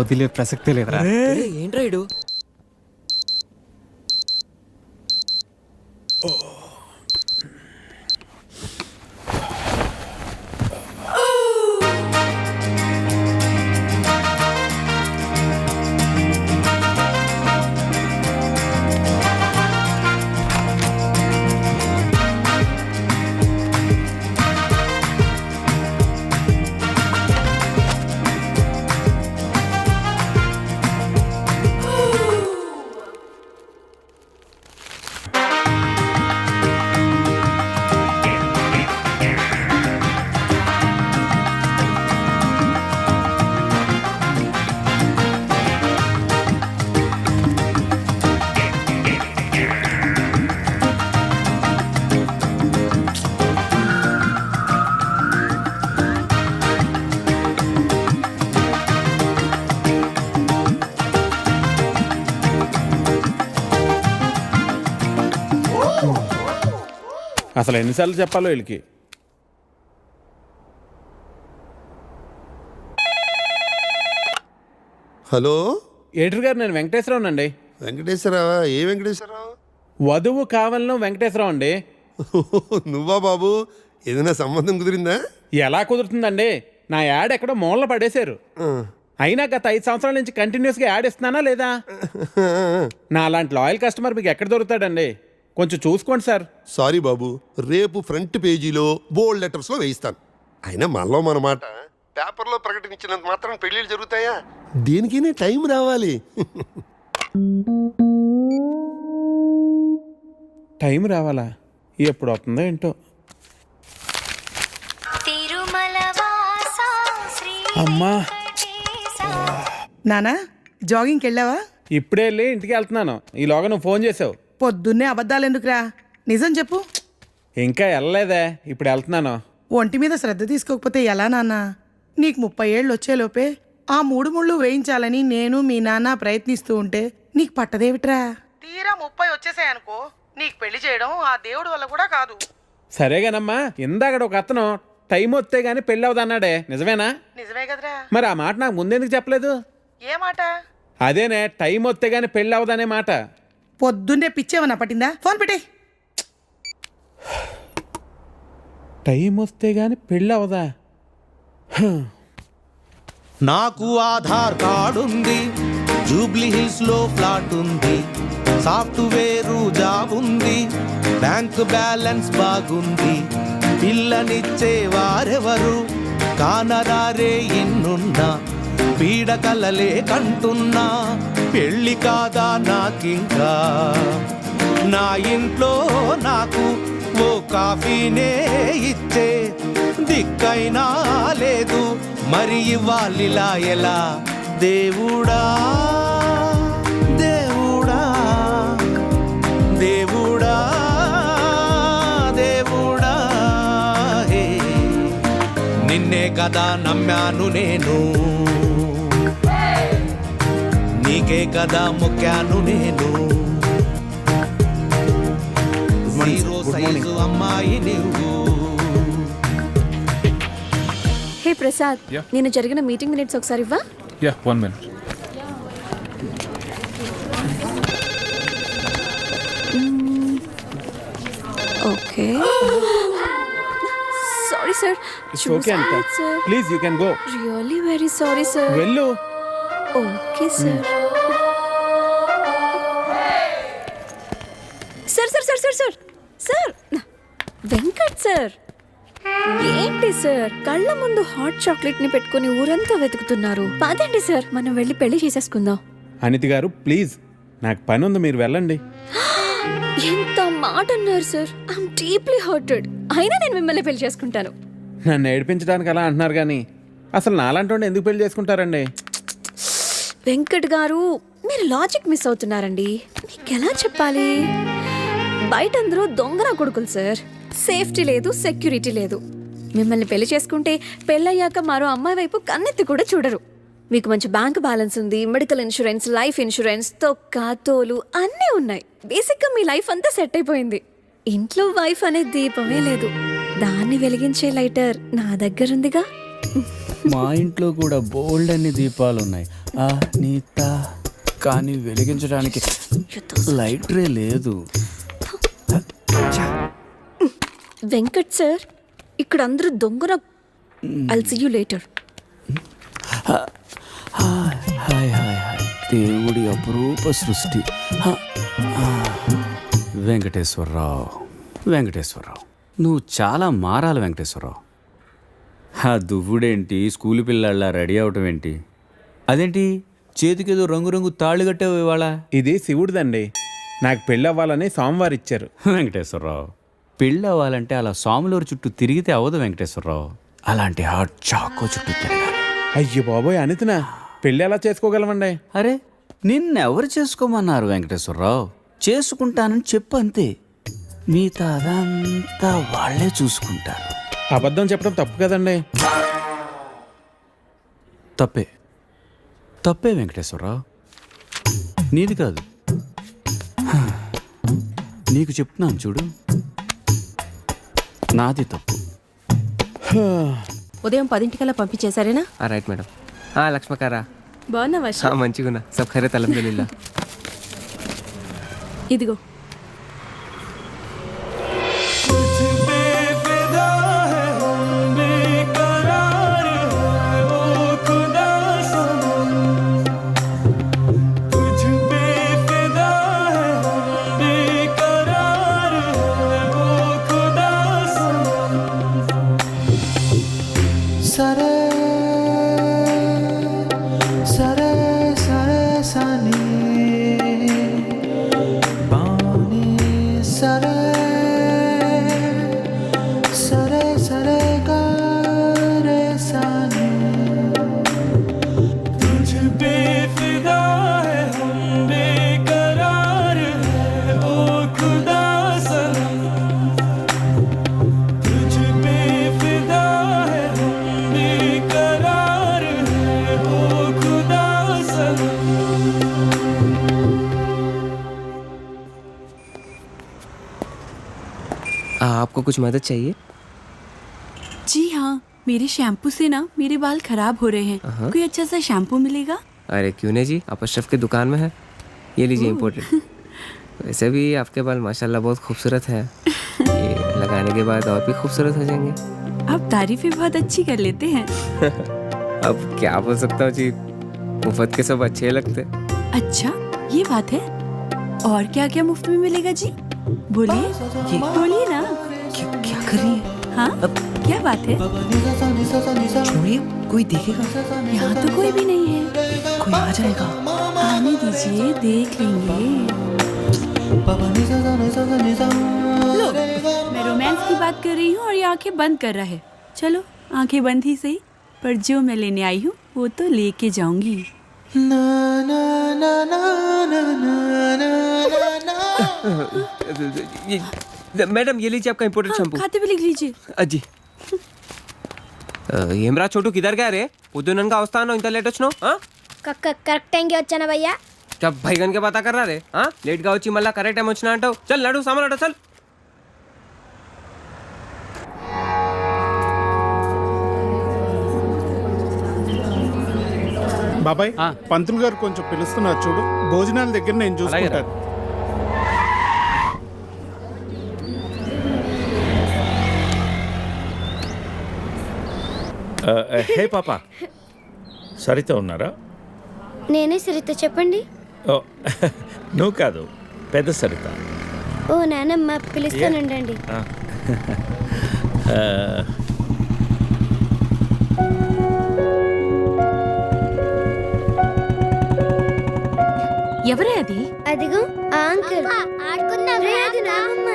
వదిలే ప్రసక్తే లేదురా. ఏంట్రా ఇడు? అసలు ఎన్నిసార్లు చెప్పాలో వీళ్ళకి. హలో ఏటర్ గారు, నేను వెంకటేశ్వరరావు అండి. వెంకటేశ్వరరావా? ఏ వెంకటేశ్వరరావు? వధువు కావాలను వెంకటేశ్వరరావు అండి. నువ్వా బాబు? ఏదైనా సంబంధం కుదిరిందా? ఎలా కుదురుతుందండి? నా యాడ్ ఎక్కడో మూలన పడేశారు. అయినా గత 5 సంవత్సరాల నుంచి కంటిన్యూస్గా యాడ్ ఇస్తున్నానా లేదా? నా అలాంటి లాయల్ కస్టమర్ మీకు ఎక్కడ దొరుకుతాడండి? కొంచెం చూసుకోండి సార్. సారీ బాబు, రేపు ఫ్రంట్ పేజీలో బోల్డ్ లెటర్స్లో వేయిస్తాను. అయినా మనలో మన మాట పేపర్లో ప్రకటించినంత మాత్రం పెళ్ళిళ్ళు జరుగుతాయా? దేనికైనా టైం రావాలి. టైం రావాలా? ఎప్పుడు వస్తుందో ఏంటో. అమ్మా, నానా జాగింగ్కి వెళ్ళావా? ఇప్పుడే వెళ్ళి ఇంటికి వెళ్తున్నాను. ఈలోగా నువ్వు ఫోన్ చేసావు. పొద్దున్నే అబద్ధాలు ఎందుకురా, నిజం చెప్పు. ఇంకా వెళ్ళలేదే, ఇప్పుడు వెళ్తున్నాను. ఒంటి మీద శ్రద్ధ తీసుకోకపోతే ఎలా నాన్న? నీకు 30 ఏళ్ళు వచ్చేలోపే ఆ 3 ముళ్ళు వేయించాలని నేను మీ నాన్న ప్రయత్నిస్తూ ఉంటే నీకు పట్టదేవిట్రా? తీరా 30 వచ్చేసాయనుకో, నీకు పెళ్లి చేయడం ఆ దేవుడి వల్ల కూడా కాదు. సరేగానమ్మా, ఇందాక ఒక అతను టైం వస్తే గానీ పెళ్ళి అవదన్నాడే, నిజమేనా? నిజమే కదరా. మరి ఆ మాట నాకు ముందెందుకు చెప్పలేదు? ఏ మాట? అదేనే, టైం వస్తే గానీ పెళ్ళి అవదనే మాట. పొద్దున్నే పిచ్చేమన్నా పట్టిందా? ఫోన్ పెట్టే. టైం వస్తే గానీ పెళ్ళి అవదా? నాకు ఆధార్ కార్డు ఉంది, జూబ్లీ హిల్స్ లో ఫ్లాట్ ఉంది, సాఫ్ట్వేర్ జాబ్ ఉంది, బ్యాంక్ బ్యాలెన్స్ బాగుంది, పిల్లనిచ్చే వారెవరు కానరారే ఎన్నున్నా, పీడకలలే కంటున్నా, పెళ్ళి కాదా నాకింకా, నా ఇంట్లో నాకు ఓ కాఫీనే ఇచ్చే దిక్కైనా లేదు, మరి ఇవ్వాలిలా ఎలా? దేవుడా దేవుడా దేవుడా దేవుడా, హే నిన్నే కదా నమ్మాను నేను, నీకే కదా మొక్కాను నేను, జీరో సైజు అమ్మాయి నువ్వు. హే ప్రసాద్, నేను జరిగిన మీటింగ్ మినిట్స్ ఒకసారి ఇవ్వా? Yeah, 1 minute. Okay. Sorry sir. It's okay అంట. Please you can go. Really very sorry sir. వెళ్ళు. Okay sir. Sir sir sir sir sir sir Venkat sir, ఏంటి సార్ కళ్ళ ముందు హాట్ చాక్లెట్ ని పెట్టుకుని ఊరంతా వెతుకుతున్నారు? పదండి సార్, మనం వెళ్ళి పెళ్లి చేసేసుకుందాం. అనితి గారు ప్లీజ్, నాకు పని ఉంది, మీరు వెళ్ళండి. ఎంత మాట అన్నారు సార్. I'm deeply hurted. అయినా నేను మిమ్మల్ని పెళ్లి చేసుకుంటాను. నన్ను ఏడిపించడానికి అలా అంటున్నారు కానీ అసలు నాలాంటి ఎందుకు పెళ్లి చేసుకుంటారండి? వెంకట్ గారు, మీరు లాజిక్ మిస్ అవుతున్నారండి. నీకెలా చెప్పాలి? బయట అందరూ దొంగన కొడుకులు సార్. సేఫ్టీ లేదు, సెక్యూరిటీ లేదు. మిమ్మల్ని పెళ్లి చేసుకుంటే పెళ్ళయ్యాక మరో అమ్మాయి వైపు కన్నెత్తి కూడా చూడరు. మీకు మంచి బ్యాంక్ బ్యాలెన్స్ ఉంది, మెడికల్ ఇన్సూరెన్స్, లైఫ్ ఇన్సూరెన్స్, తొక్క తోలు అన్నీ ఉన్నాయి. బేసిక్గా మీ లైఫ్ అంతా సెట్ అయిపోయింది. ఇంట్లో వైఫ్ అనే దీపమే లేదు, దాన్ని వెలిగించే లైటర్ నా దగ్గరుందిగా. మా ఇంట్లో కూడా బోల్డ్ అన్ని దీపాలు ఉన్నాయి నీత, కానీ వెలిగించడానికి లైటరే లేదు. వెంకట్ సార్, ఇక్కడ అందరూ దొంగన. I'll see you later. Hi hi hi hi, దేవుడి అపురూప సృష్టి. వెంకటేశ్వరరావు, వెంకటేశ్వరరావు, నువ్వు చాలా మారాలి వెంకటేశ్వరరావు. దువ్వుడేంటి, స్కూల్ పిల్లల్లా రెడీ అవటం ఏంటి? అదేంటి చేతికేదో రంగురంగు తాళ్ళు కట్టావు ఇవాళ? ఇది శివుడిదండి. నాకు పెళ్ళి అవ్వాలని స్వామివారు ఇచ్చారు. వెంకటేశ్వరరావు, పెళ్ళి అవ్వాలంటే అలా స్వాములూరు చుట్టూ తిరిగితే అవ్వదు వెంకటేశ్వరరావు. అలాంటి హాట్ చాకో చుట్టూ తిరగాలి. అయ్యో బాబోయ్, అనితనా పెళ్ళి ఎలా చేసుకోగలమండి? అరే, నిన్నెవరు చేసుకోమన్నారు వెంకటేశ్వరరావు? చేసుకుంటానని చెప్పు అంతే, మిగతా అదంతా వాళ్ళే చూసుకుంటారు. అబద్ధం చెప్పడం తప్పు కదండి. తప్పే, తప్పే వెంకటేశ్వరరావు, నీది కాదు. నీకు చెప్తున్నాను చూడు, నాది తప్పు. ఉదయం 10 పంపించేశారేనా? Right madam. లక్ష్మకారా బాగున్నావా? మంచిగున్నా, సబ్ ఖైరత్ అల్హమ్దులిల్లా. ఇదిగో. आपको कुछ मदद चाहिए? जी हाँ, मेरे शैम्पू से ना मेरे बाल खराब हो रहे हैं. कोई अच्छा सा शैम्पू मिलेगा? अरे क्यों नहीं जी, आप अशरफ की दुकान में है, ये लीजिए इम्पोर्टेड. वैसे भी आपके बाल माशाल्लाह बहुत खूबसूरत है, ये लगाने के बाद और भी खूबसूरत हो जाएंगे. आप तारीफें बहुत अच्छी कर लेते हैं. अब क्या बोल सकता हूँ जी, मुफ्त के सब अच्छे लगते. अच्छा, ये बात है. और क्या क्या मुफ्त में मिलेगा जी? बोलिए, बोलिए ना. क्या कर रही है? हाँ, क्या बात है? छोड़िए, कोई देखेगा. यहाँ तो कोई भी नहीं है. कोई आ जाएगा. आने दीजिए, देख लेंगे. लो, मैं रोमांस की बात कर रही हूँ और ये आंखें बंद कर रहा है. चलो, आंखें बंद ही सही, पर जो मैं लेने आई हूँ वो तो लेके जाऊंगी. मैडम ये लीजिए आपका इम्पोर्टेड शैम्पू. खाते भी लिख लीजिए. అజ్జి ఏమ్రా చోటు కిదర్ గా రే పొద్దుననగా వస్తాను ఇంత లేట్ వచ్చినావు. కరెక్ట్ టైంకి వచ్చానా భయ్యా? భైగన్ కే బాతా కర్ రా రే. లేట్ గా వచ్చి మళ్ళీ కరెక్ట్ టైం వచ్చినా అంటావు. చల్ నడు సామాన్ అట చల్. బాబాయ్, పంతులు గారు కొంచెం పిలుస్తున్నారు చూడు, భోజనాల దగ్గర నేను చూసుకుంటాను. హే పాప, సరిత ఉన్నారా? నేనే సరిత, చెప్పండి. ఓ నువ్వు కాదు, పెద్ద సరిత. ఓ నానమ్మ, పిలుస్తానండి. ఎవరే అది? అదిగో ఆ అంకుల్. ఆడుకుందాం. అది నానమ్మ.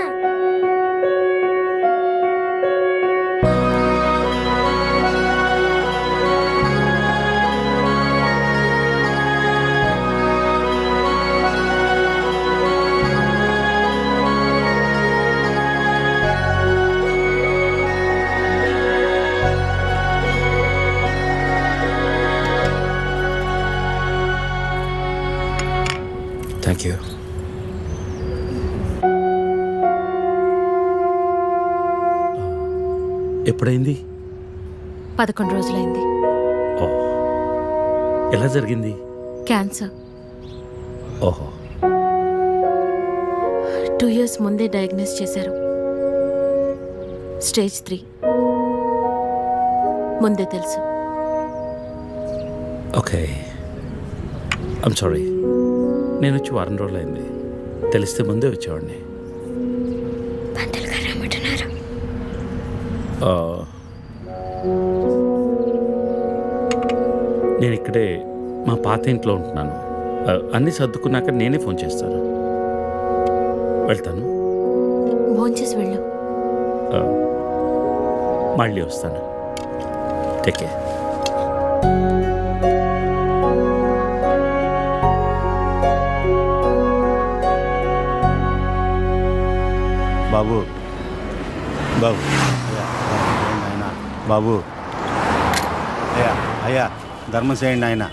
Thank you. ఎప్పుడైంది? 11 రోజులైంది. ఓ, ఎలా జరిగింది? క్యాన్సర్ ఓహో, 2 years ముందే డయాగ్నోస్ చేశారు. స్టేజ్ 3 ముందే తెలుసు. ఓకే. I'm sorry. నేను వచ్చి వారం రోజులైంది. తెలిస్తే ముందే వచ్చేవాడిని. పంతులు గారు రమ్మంటున్నారు. నేను ఇక్కడే మా పాత ఇంట్లో ఉంటున్నాను. అన్నీ సర్దుకున్నాక నేనే ఫోన్ చేస్తాను. వెళ్తాను. భోంచేసి వెళ్ళు. మళ్ళీ వస్తాను. Take care. బాబు బాబు ఆయన బాబు అయ్యా అయ్యా ధర్మం చేయండి ఆయన.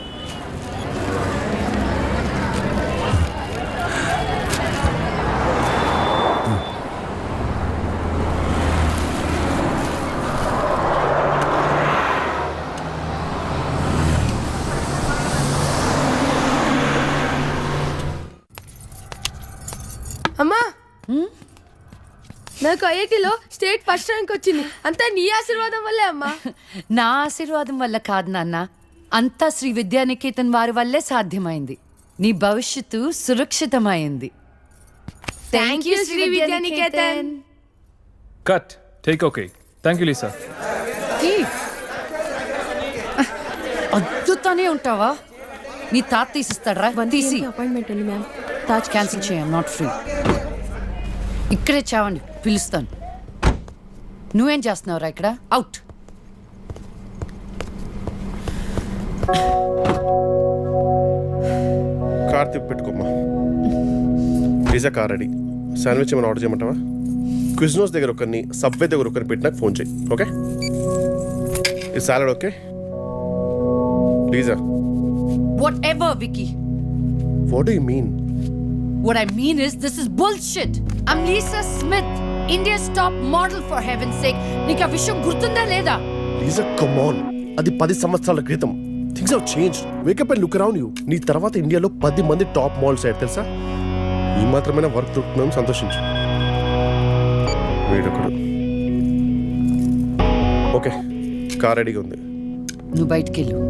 అమ్మా నాకు ఐఐటిలో స్టేట్ ఫస్ట్ ర్యాంక్ వచ్చింది. అంతా నీ ఆశీర్వాదం వల్లే అమ్మా. నా ఆశీర్వాదం వల్ల కాదు నాన్న, అంతా శ్రీ విద్యానికేతన్ వారి వల్లే సాధ్యమైంది. నీ భవిష్యత్తు సురక్షితమైంది. Thank you Sri Vidyanikethan. Cut take okay. Thank you Lisa. అద్దుతానే ఉంటావా? నీ తాత తీసిస్తాడరా? తీసి అపాయింట్మెంట్ ఉంది మ్యామ్. తాజ్ క్యాన్సిల్ చేయం, నాట్ ఫ్రీ. ఇక్కడే చావండి, పిలుస్తాను. నువ్వేం చేస్తున్నావురా ఇక్కడ? అవుట్. కార్ తిప్పి పెట్టుకోమ్మా. Pizza car ready. శాండ్విచ్ ఏమైనా ఆర్డర్ చేయమంటావా? క్విజ్నోస్ దగ్గర ఒకరిని, సబ్వే దగ్గర ఒకరిని పెట్టి నాకు ఫోన్ చేయి. ఓకే? ఈ salad okay? లీజా, Whatever, Vicky. What do you mean? What I mean is, this is bullshit. I'm Lisa Smith, India's top model, for heaven's sake. నీకు ఆ విషయం గుర్తుందా లేదా? లీజా, కమ్ ఆన్. అది 10 సంవత్సరాల క్రితం. Things have changed. Wake up and look around you. నీ తర్వాత ఇండియాలో 10 మంది టాప్ మోడల్స్ అయ్యారు తెలుసా? ఈ మాత్రమైనా వర్క్ దొరుకుతున్నాం, సంతోషించు. వీడొకడు. ఓకే, కార్ రెడీగా ఉంది. నువ్వు బయటికి వెళ్ళు.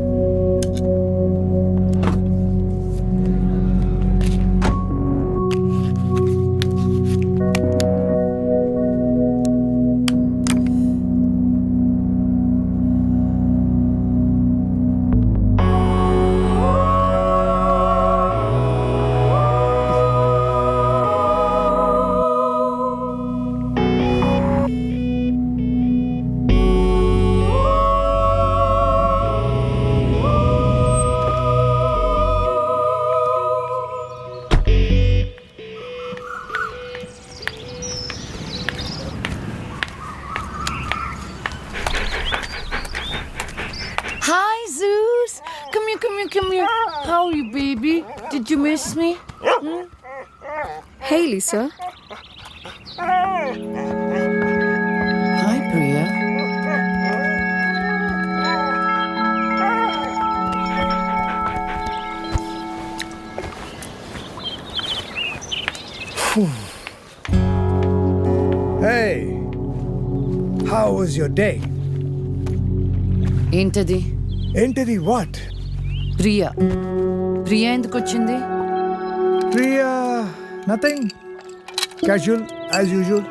Hi, Zeus. Come here, come here, come here. How are you, baby? Did you miss me? Hey, Lisa. Hi, Priya. Hey, how was your day? ఏంటది? ఏంటిది? వాట్? ప్రియా. ప్రియా ఎందుకు వచ్చింది? Priya, nothing. Casual as usual.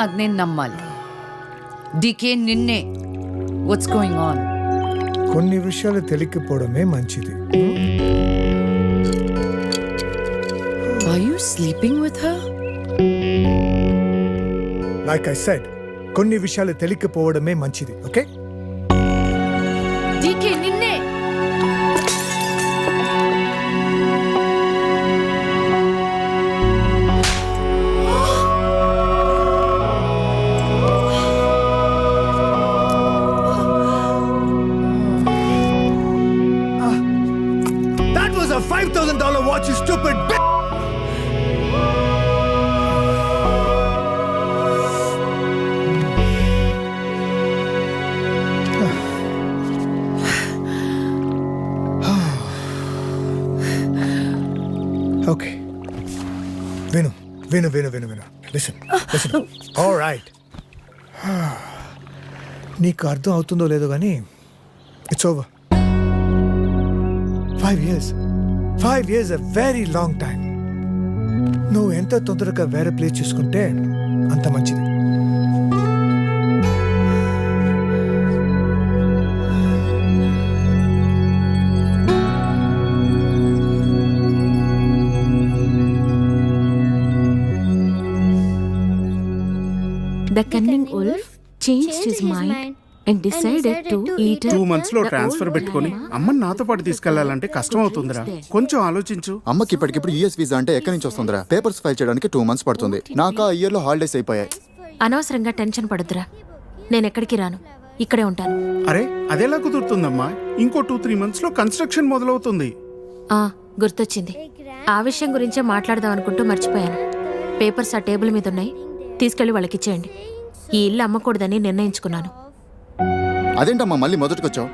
అది నేను నమ్మాలి. డీకే నిన్నే. What's going on? కొన్ని విషయాలు తెలియకపోవడమే మంచిది. Are you sleeping with her? Like I said, కొన్ని విషయాలు తెలియకపోవడమే మంచిది. ఓకే? డీకే నిన్నే. That was a $5,000 watch, you stupid bitch! విను విను విను విను లిసన్ లిసన్ ఆల్ రైట్. నీకు అర్థం అవుతుందో లేదో కానీ it's over. 5 years. 5 years a very long time. నువ్వు ఎంత తొందరగా వేరే ప్లేస్ చూసుకుంటే అంత మంచిది. The cunning wolf changed his mind and decided to eat 2 months లో ట్రాన్స్ఫర్ పెట్టుకొని అమ్మని నాతో పాటు తీసుకెళ్లాలంటే కష్టం అవుతుందిరా. కొంచెం ఆలోచించు. అమ్మకి ఇప్పటికిప్పుడు యూఎస్ వీసా అంటే ఎక్కడి నుంచి వస్తుందిరా? పేపర్స్ ఫైల్ చేయడానికి 2 months పడుతుంది. నాకు ఆ ఇయర్ లో హాలిడేస్ అయిపోయాయి. అనవసరంగా టెన్షన్ పడుతురా. నేను ఎక్కడికి రాను, ఇక్కడే ఉంటాను. అరే అదెలా కుదురుతుందమ్మా? ఇంకో 2-3 months లో కన్స్ట్రక్షన్ మొదలవుతుంది. గుర్తొచ్చింది. ఆ విషయం గురించే మాట్లాడదాం అనుకుంటూ మర్చిపోయాను. పేపర్స్ ఆ టేబుల్ మీద ఉన్నాయి, తీసుకెళ్లి వాళ్ళకి ఇచ్చేయండి. ఈ ఇల్లు అమ్మకూడదని నిర్ణయించుకున్నాను. అదేంటమ్మా మళ్ళీ మొదటికొచ్చావు?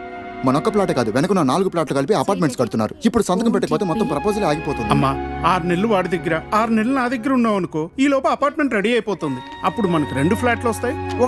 మనొక్క ప్లాట్ కాదు, వెనకున్న 4 ప్లాట్లు కలిపి అపార్ట్మెంట్స్ కడుతున్నారు. ఇప్పుడు సంతకం పెట్టకపోతే మొత్తం ప్రపోజల్ ఆగిపోతుంది. అమ్మా 6 నెలలు వాడి దగ్గర 6 నెలలు నా దగ్గర ఉన్నావు అనుకో, ఈ లోపు అపార్ట్మెంట్ రెడీ అయిపోతుంది. అప్పుడు మనకు 2 ఫ్లాట్లు వస్తాయి.